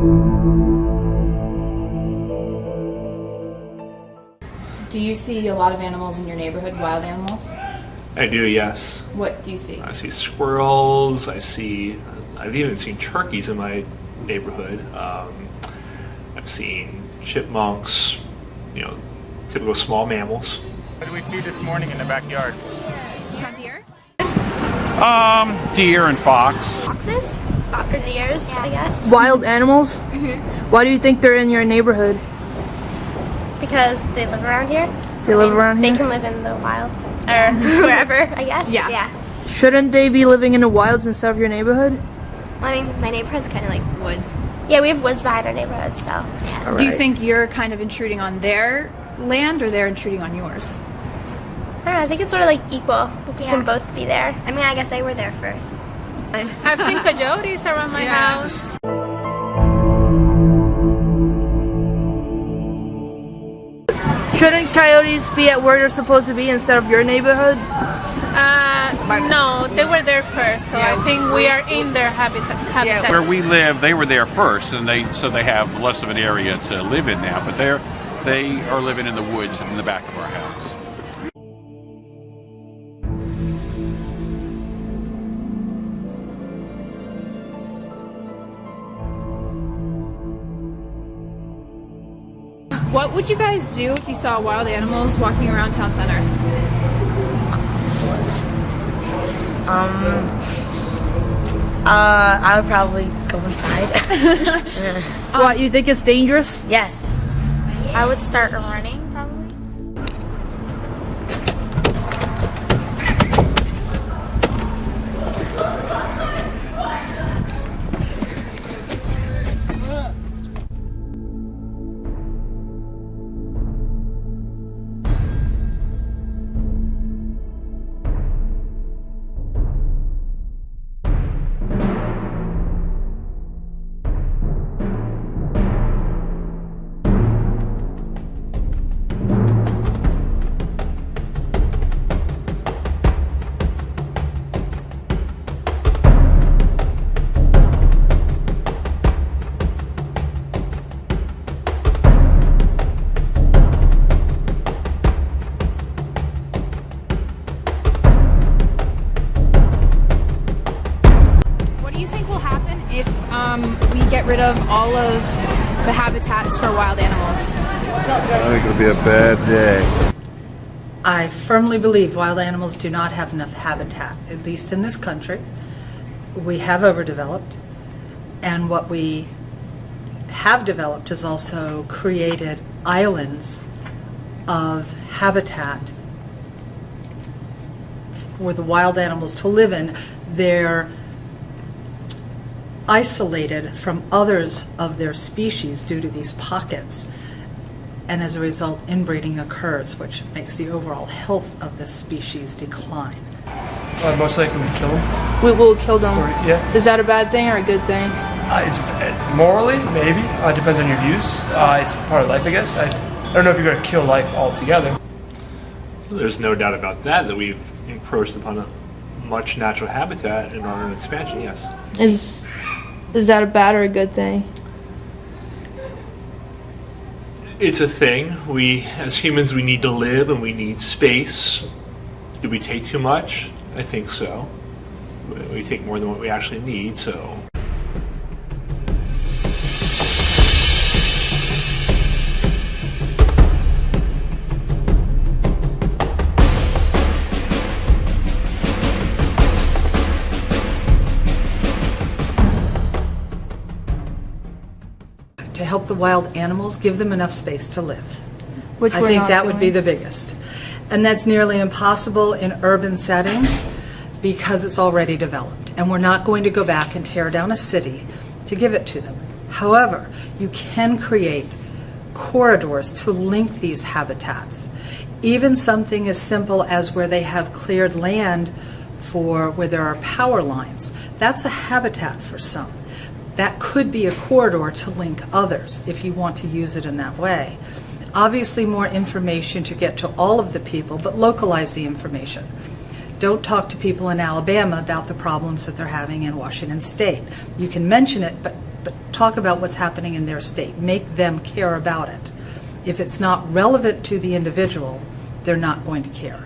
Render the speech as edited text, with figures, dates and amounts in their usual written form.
Do you see a lot of animals in your neighborhood, wild animals? I do, yes. What do you see? I see squirrels. I've even seen turkeys in my neighborhood. I've seen chipmunks, typical small mammals. What did we see this morning in the backyard? You saw deer? Deer and fox. Foxes? Or deers, I guess. Wild animals? Why do you think they're in your neighborhood? Because they live around here. They live around here? They can live in the wilds. Or wherever, I guess. Yeah. Shouldn't they be living in the wilds instead of your neighborhood? Well, I mean, my neighborhood's kind of like woods. Yeah, we have woods behind our neighborhood, so yeah. Do you think you're kind of intruding on their land or they're intruding on yours? I don't know, I think it's sort of like equal. We can both be there. I mean, I guess they were there first. I've seen coyotes around my house. Shouldn't coyotes be at where they're supposed to be instead of your neighborhood? No, they were there first, so I think we are in their habitat. Where we live, they were there first, and they have less of an area to live in now. But they are living in the woods in the back of our house. What would you guys do if you saw wild animals walking around town center? I would probably go inside. What, you think it's dangerous? Yes. I would start running, probably. If we get rid of all of the habitats for wild animals? I think it'll be a bad day. I firmly believe wild animals do not have enough habitat, at least in this country. We have overdeveloped, and what we have developed has also created islands of habitat for the wild animals to live in. They're isolated from others of their species due to these pockets, and as a result inbreeding occurs, which makes the overall health of the species decline. Most likely we kill them. We will kill them. Yeah. Is that a bad thing or a good thing? It's morally, maybe. Depends on your views. It's part of life, I guess. I don't know if you're going to kill life altogether. There's no doubt about that we've encroached upon a much natural habitat in our expansion, yes. Is that a bad or a good thing? It's a thing. We, as humans, we need to live and we need space. Do we take too much? I think so. We take more than what we actually need, so. To help the wild animals, give them enough space to live. Which I think that would be the biggest. And that's nearly impossible in urban settings because it's already developed. And we're not going to go back and tear down a city to give it to them. However, you can create corridors to link these habitats. Even something as simple as where they have cleared land for where there are power lines. That's a habitat for some. That could be a corridor to link others if you want to use it in that way. Obviously more information to get to all of the people, but localize the information. Don't talk to people in Alabama about the problems that they're having in Washington State. You can mention it, but talk about what's happening in their state. Make them care about it. If it's not relevant to the individual, they're not going to care.